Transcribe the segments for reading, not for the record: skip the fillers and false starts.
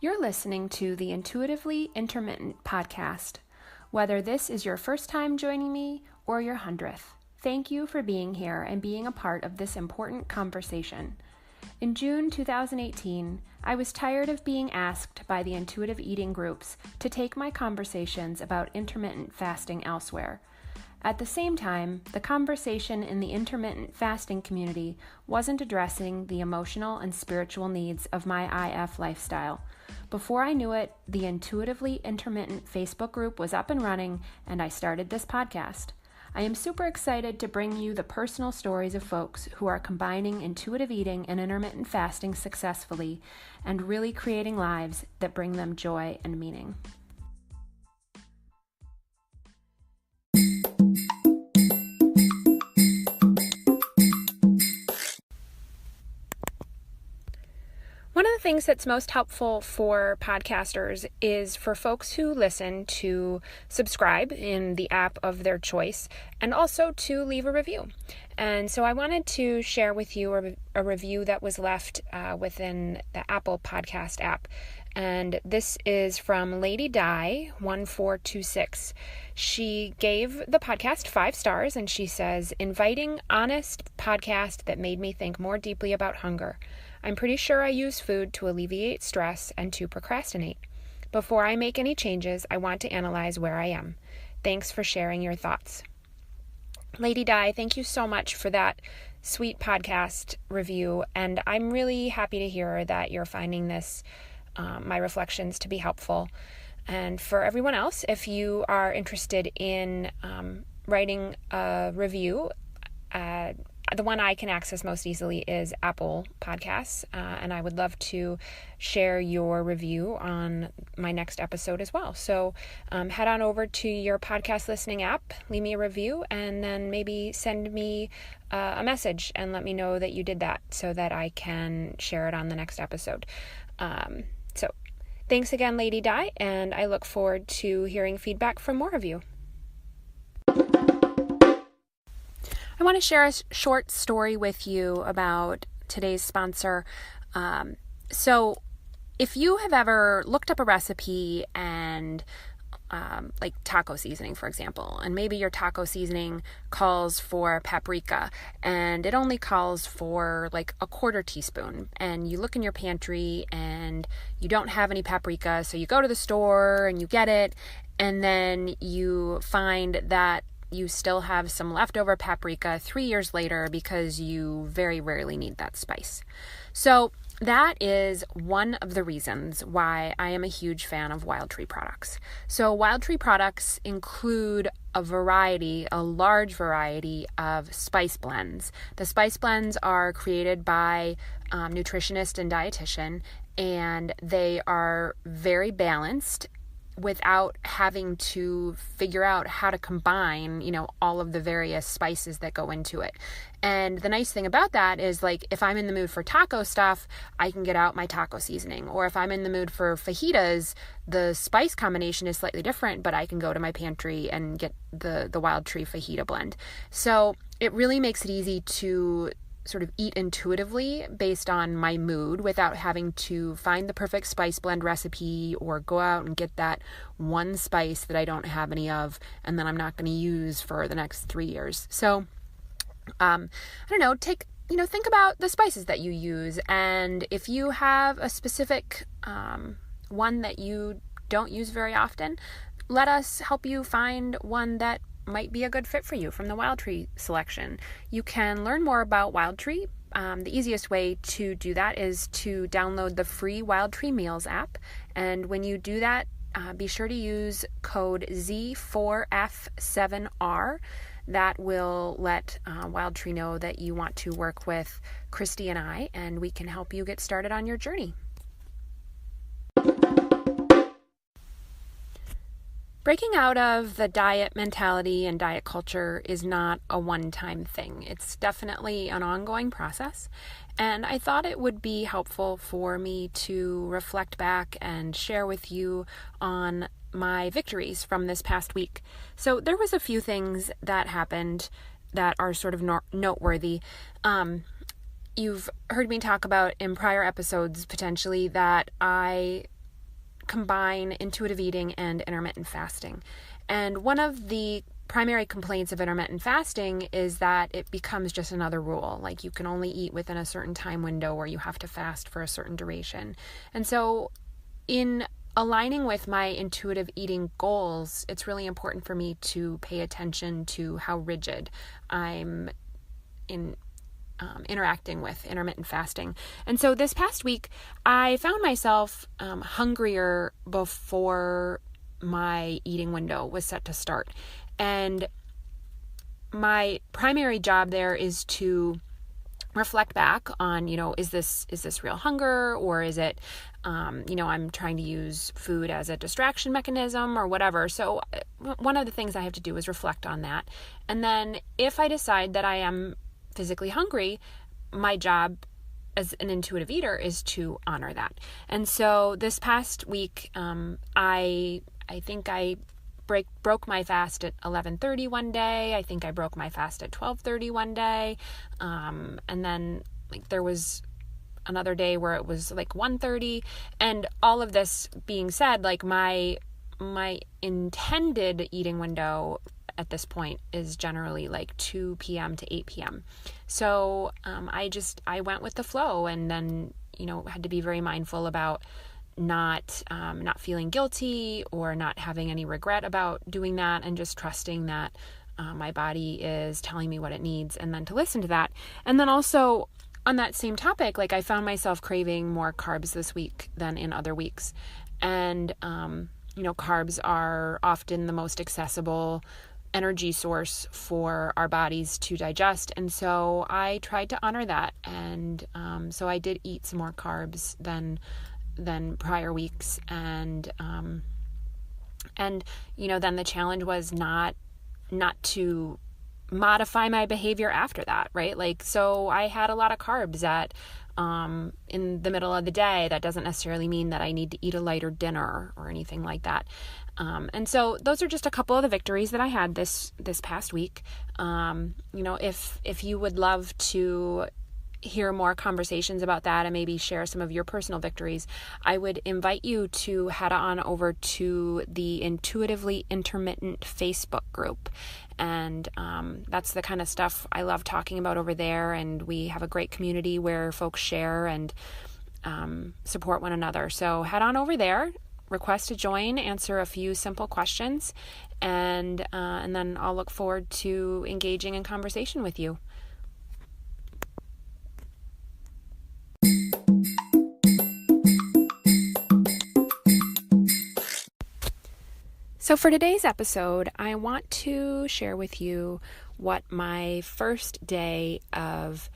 You're listening to the Intuitively Intermittent podcast. Whether this is your first time joining me or your 100th, thank you for being here and being a part of this important conversation. In June 2018, I was tired of being asked by the intuitive eating groups to take my conversations about intermittent fasting elsewhere. At the same time, the conversation in the intermittent fasting community wasn't addressing the emotional and spiritual needs of my IF lifestyle. Before I knew it, the Intuitively Intermittent Facebook group was up and running, and I started this podcast. I am super excited to bring you the personal stories of folks who are combining intuitive eating and intermittent fasting successfully and really creating lives that bring them joy and meaning. One of the things that's most helpful for podcasters is for folks who listen to subscribe in the app of their choice and also to leave a review. And so I wanted to share with you a review that was left within the Apple Podcast app. And this is from Lady Di 1426. She gave the podcast 5 stars and she says, "Inviting, honest podcast that made me think more deeply about hunger. I'm pretty sure I use food to alleviate stress and to procrastinate. Before I make any changes, I want to analyze where I am. Thanks for sharing your thoughts." Lady Di, thank you so much for that sweet podcast review. And I'm really happy to hear that you're finding this, my reflections, to be helpful. And for everyone else, if you are interested in writing a review, the one I can access most easily is Apple Podcasts, and I would love to share your review on my next episode as well. So head on over to your podcast listening app, leave me a review, and then maybe send me a message and let me know that you did that so that I can share it on the next episode. So thanks again, Lady Di, and I look forward to hearing feedback from more of you. I want to share a short story with you about today's sponsor. So if you have ever looked up a recipe and like taco seasoning, for example, and maybe your taco seasoning calls for paprika and it only calls for like a 1/4 teaspoon, and you look in your pantry and you don't have any paprika, so you go to the store and you get it, and then you find that you still have some leftover paprika 3 years later because you very rarely need that spice. So that is one of the reasons why I am a huge fan of Wild Tree products. So Wild Tree products include a large variety of spice blends. The spice blends are created by nutritionist and dietitian, and they are very balanced without having to figure out how to combine, all of the various spices that go into it. And the nice thing about that is, like, if I'm in the mood for taco stuff, I can get out my taco seasoning. Or if I'm in the mood for fajitas, the spice combination is slightly different, but I can go to my pantry and get the Wild Tree fajita blend. So it really makes it easy to sort of eat intuitively based on my mood without having to find the perfect spice blend recipe or go out and get that one spice that I don't have any of and then I'm not going to use for the next 3 years. So, I don't know, think about the spices that you use, and if you have a specific one that you don't use very often, let us help you find one that might be a good fit for you from the Wild Tree selection. You can learn more about Wild Tree. The easiest way to do that is to download the free Wild Tree Meals app. And when you do that, be sure to use code Z4F7R. That will let Wild Tree know that you want to work with Christy and I, and we can help you get started on your journey. Breaking out of the diet mentality and diet culture is not a one-time thing. It's definitely an ongoing process, and I thought it would be helpful for me to reflect back and share with you on my victories from this past week. So there was a few things that happened that are sort of noteworthy. You've heard me talk about in prior episodes potentially that I combine intuitive eating and intermittent fasting. And one of the primary complaints of intermittent fasting is that it becomes just another rule. Like you can only eat within a certain time window or you have to fast for a certain duration. And so in aligning with my intuitive eating goals, it's really important for me to pay attention to how rigid I'm in interacting with intermittent fasting. And so this past week, I found myself hungrier before my eating window was set to start. And my primary job there is to reflect back on, is this real hunger, or is it, I'm trying to use food as a distraction mechanism or whatever. So one of the things I have to do is reflect on that. And then if I decide that I am physically hungry, my job as an intuitive eater is to honor that. And so this past week, I think I broke my fast at 11:30 one day. I think I broke my fast at 12:30 one day. And then there was another day where it was 1:30. And all of this being said, my intended eating window at this point is generally 2 p.m. to 8 p.m. So I went with the flow, and then had to be very mindful about not feeling guilty or not having any regret about doing that, and just trusting that my body is telling me what it needs, and then to listen to that. And then also on that same topic, I found myself craving more carbs this week than in other weeks. And carbs are often the most accessible energy source for our bodies to digest. And so I tried to honor that. And so I did eat some more carbs than prior weeks. And then the challenge was not to modify my behavior after that, right? So I had a lot of carbs in the middle of the day. That doesn't necessarily mean that I need to eat a lighter dinner or anything like that. And so those are just a couple of the victories that I had this past week. If you would love to hear more conversations about that and maybe share some of your personal victories, I would invite you to head on over to the Intuitively Intermittent Facebook group. And that's the kind of stuff I love talking about over there. And we have a great community where folks share and support one another. So head on over there, request to join, answer a few simple questions, and then I'll look forward to engaging in conversation with you. So for today's episode, I want to share with you what my first day of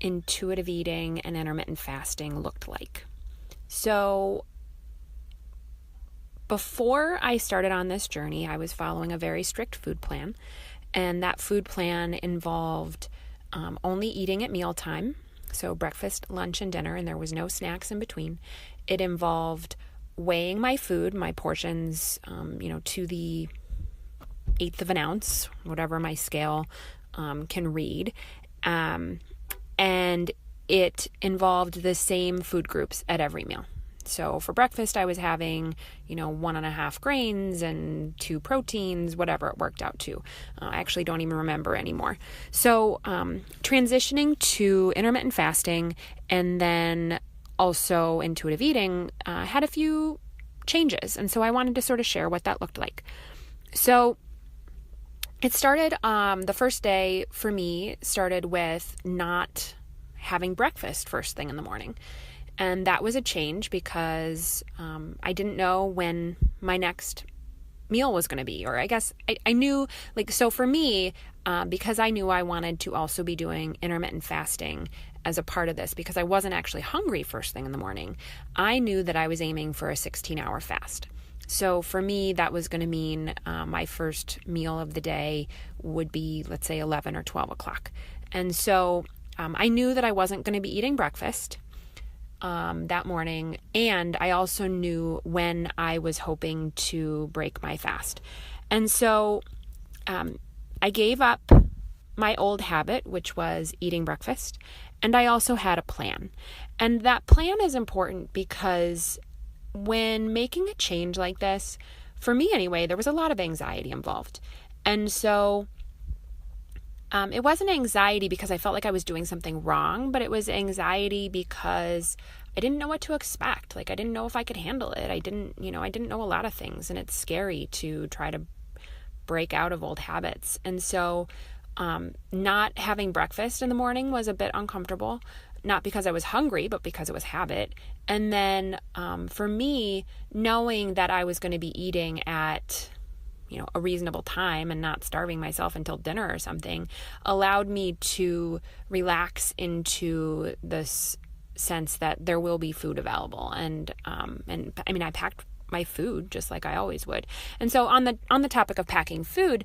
intuitive eating and intermittent fasting looked like. So before I started on this journey, I was following a very strict food plan, and that food plan involved only eating at mealtime, so breakfast, lunch, and dinner, and there was no snacks in between. It involved weighing my food, my portions, to the 1/8 of an ounce, whatever my scale can read. And it involved the same food groups at every meal. So for breakfast, I was having, 1.5 grains and 2 proteins, whatever it worked out to. I actually don't even remember anymore. So transitioning to intermittent fasting and then also intuitive eating had a few changes. And so I wanted to sort of share what that looked like. So it started, the first day for me started with not having breakfast first thing in the morning. And that was a change because I didn't know when my next meal was going to be, or I guess I knew, so for me, because I knew I wanted to also be doing intermittent fasting as a part of this, because I wasn't actually hungry first thing in the morning, I knew that I was aiming for a 16-hour fast. So for me, that was going to mean my first meal of the day would be, let's say, 11 or 12 o'clock. And so I knew that I wasn't going to be eating breakfast that morning, and I also knew when I was hoping to break my fast. And so I gave up my old habit, which was eating breakfast, and I also had a plan. And that plan is important because when making a change like this, for me anyway, there was a lot of anxiety involved. And so it wasn't anxiety because I felt like I was doing something wrong, but it was anxiety because I didn't know what to expect. Like, I didn't know if I could handle it. I didn't know a lot of things, and it's scary to try to break out of old habits. And so not having breakfast in the morning was a bit uncomfortable, not because I was hungry, but because it was habit. And then for me, knowing that I was going to be eating at a reasonable time and not starving myself until dinner or something allowed me to relax into this sense that there will be food available. And I mean, I packed my food just like I always would. And so on the topic of packing food,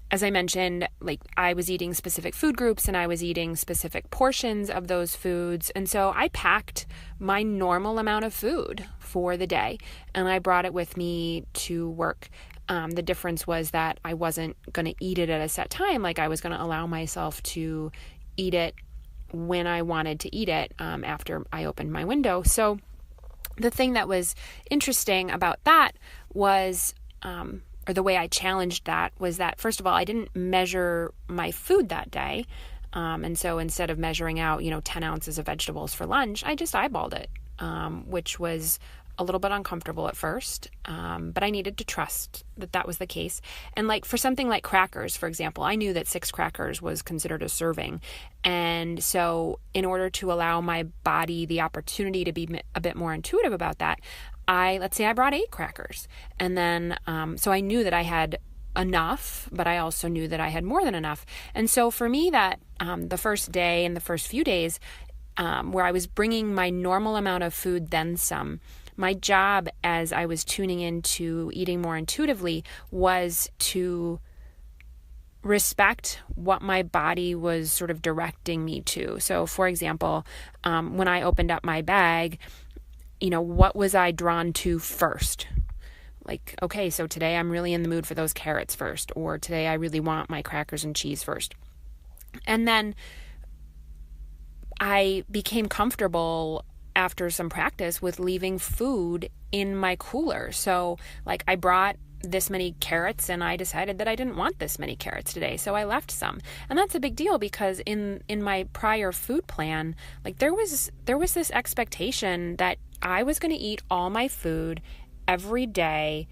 as I mentioned, like, I was eating specific food groups and I was eating specific portions of those foods. And so I packed my normal amount of food for the day and I brought it with me to work. The difference was that I wasn't going to eat it at a set time. Like, I was going to allow myself to eat it when I wanted to eat it after I opened my window. So the thing that was interesting about that was, or the way I challenged that was that, first of all, I didn't measure my food that day. And so instead of measuring out, 10 ounces of vegetables for lunch, I just eyeballed it, which was a little bit uncomfortable at first. But I needed to trust that that was the case. And like for something like crackers, for example, I knew that 6 crackers was considered a serving. And so in order to allow my body the opportunity to be a bit more intuitive about that, let's say I brought 8 crackers. And then, so I knew that I had enough, but I also knew that I had more than enough. And so for me, that the first day and the first few days, where I was bringing my normal amount of food, then some, my job as I was tuning into eating more intuitively was to respect what my body was sort of directing me to. So for example, when I opened up my bag, what was I drawn to first? Like, okay, so today I'm really in the mood for those carrots first, or today I really want my crackers and cheese first. And then I became comfortable after some practice with leaving food in my cooler. So like, I brought this many carrots and I decided that I didn't want this many carrots today, so I left some. And that's a big deal because in my prior food plan, like there was this expectation that I was going to eat all my food every day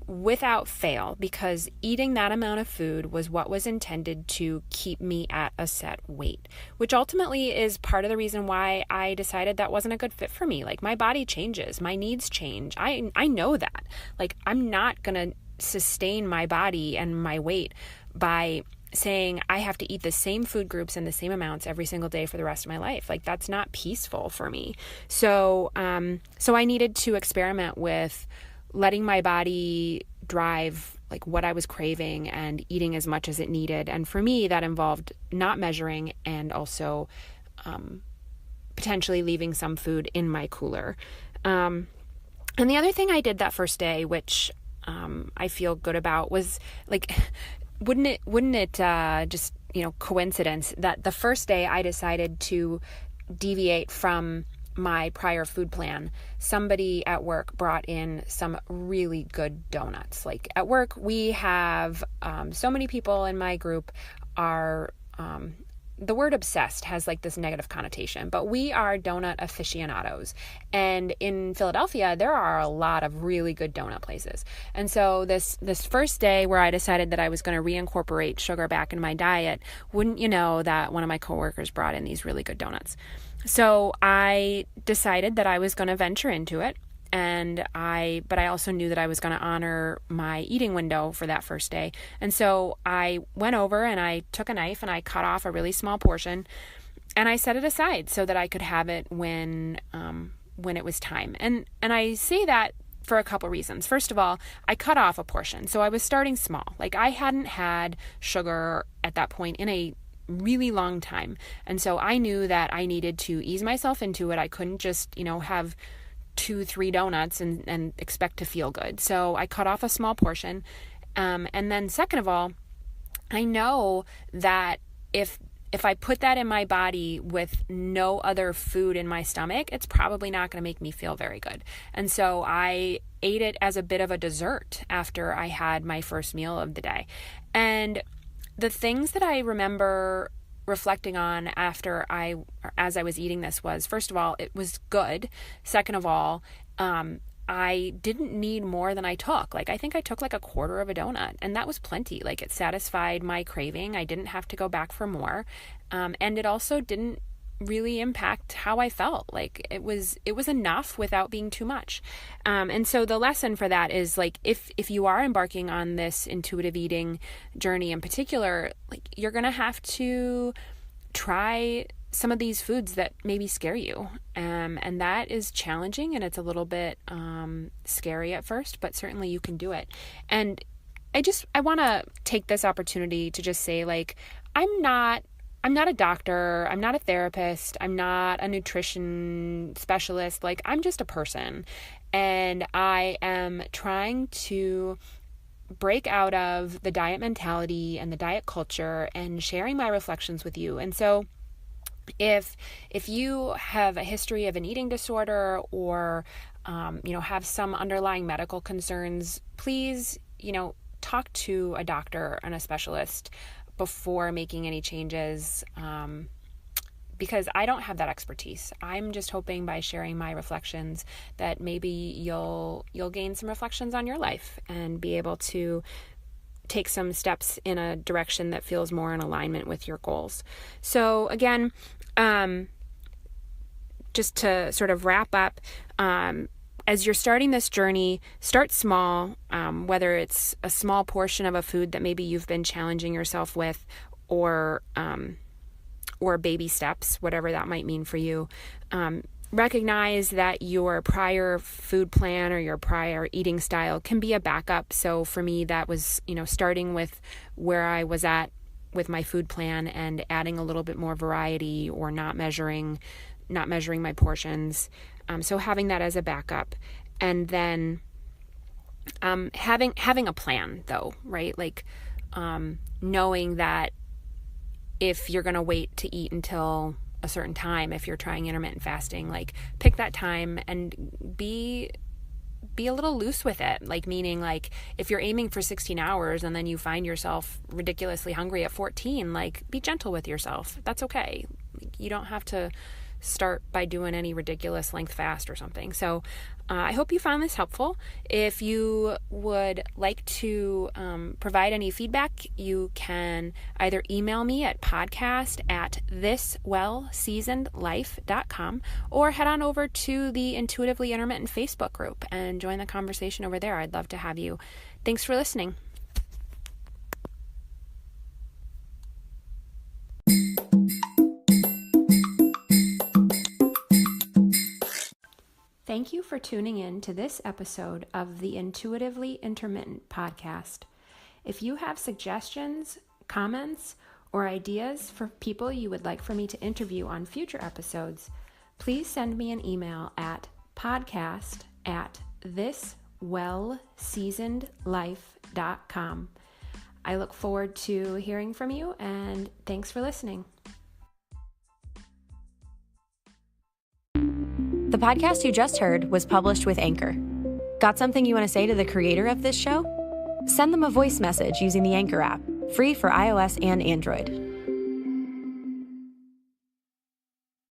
without fail, because eating that amount of food was what was intended to keep me at a set weight, which ultimately is part of the reason why I decided that wasn't a good fit for me. Like, my body changes, my needs change. I know that. Like, I'm not going to sustain my body and my weight by saying I have to eat the same food groups and the same amounts every single day for the rest of my life. Like, that's not peaceful for me. So I needed to experiment with letting my body drive like what I was craving and eating as much as it needed. And for me, that involved not measuring and also potentially leaving some food in my cooler. And the other thing I did that first day, which I feel good about, was like, wouldn't it just, coincidence that the first day I decided to deviate from my prior food plan, somebody at work brought in some really good donuts. Like, at work, we have so many people in my group are the word obsessed has like this negative connotation, but we are donut aficionados. And in Philadelphia, there are a lot of really good donut places. And so this first day where I decided that I was going to reincorporate sugar back in my diet, wouldn't you know that one of my coworkers brought in these really good donuts. So I decided that I was going to venture into it. But I also knew that I was going to honor my eating window for that first day. And so I went over and I took a knife and I cut off a really small portion and I set it aside so that I could have it when it was time. And I say that for a couple reasons. First of all, I cut off a portion. So I was starting small. Like, I hadn't had sugar at that point in a really long time. And so I knew that I needed to ease myself into it. I couldn't just, have 2-3 donuts and expect to feel good. So I cut off a small portion. And then second of all, I know that if if I put that in my body with no other food in my stomach, it's probably not going to make me feel very good. And so I ate it as a bit of a dessert after I had my first meal of the day. And the things that I remember reflecting on as I was eating this was, first of all, it was good. Second of all, I didn't need more than I took. Like, I think I took like a quarter of a donut, and that was plenty. Like, it satisfied my craving. I didn't have to go back for more. And it also didn't really impact how I felt. Like, it was enough without being too much. And so the lesson for that is, like, if you are embarking on this intuitive eating journey in particular, like, you're going to have to try some of these foods that maybe scare you. And that is challenging, and it's a little bit scary at first, but certainly you can do it. And I want to take this opportunity to just say, like, I'm not a doctor. I'm not a therapist. I'm not a nutrition specialist. Like, I'm just a person, and I am trying to break out of the diet mentality and the diet culture and sharing my reflections with you. And so if you have a history of an eating disorder or, have some underlying medical concerns, please, talk to a doctor and a specialist before making any changes, because I don't have that expertise. I'm just hoping by sharing my reflections that maybe you'll gain some reflections on your life and be able to take some steps in a direction that feels more in alignment with your goals. So again, just to sort of wrap up, as you're starting this journey, start small, whether it's a small portion of a food that maybe you've been challenging yourself with, or baby steps, whatever that might mean for you. Recognize that your prior food plan or your prior eating style can be a backup. So for me, that was, starting with where I was at with my food plan and adding a little bit more variety, or not measuring my portions. So having that as a backup, and then having a plan though, right? Like knowing that if you're going to wait to eat until a certain time, if you're trying intermittent fasting, like, pick that time and be a little loose with it. Like, meaning, like, if you're aiming for 16 hours and then you find yourself ridiculously hungry at 14, like, be gentle with yourself. That's okay. You don't have to start by doing any ridiculous length fast or something. So I hope you found this helpful. If you would like to provide any feedback, you can either email me at podcast@thiswellseasonedlife.com, or head on over to the Intuitively Intermittent Facebook group and join the conversation over there. I'd love to have you. Thanks for listening. Thank you for tuning in to this episode of the Intuitively Intermittent podcast. If you have suggestions, comments, or ideas for people you would like for me to interview on future episodes, please send me an email at podcast@thiswellseasonedlife.com. I look forward to hearing from you, and thanks for listening. The podcast you just heard was published with Anchor. Got something you want to say to the creator of this show? Send them a voice message using the Anchor app, free for iOS and Android.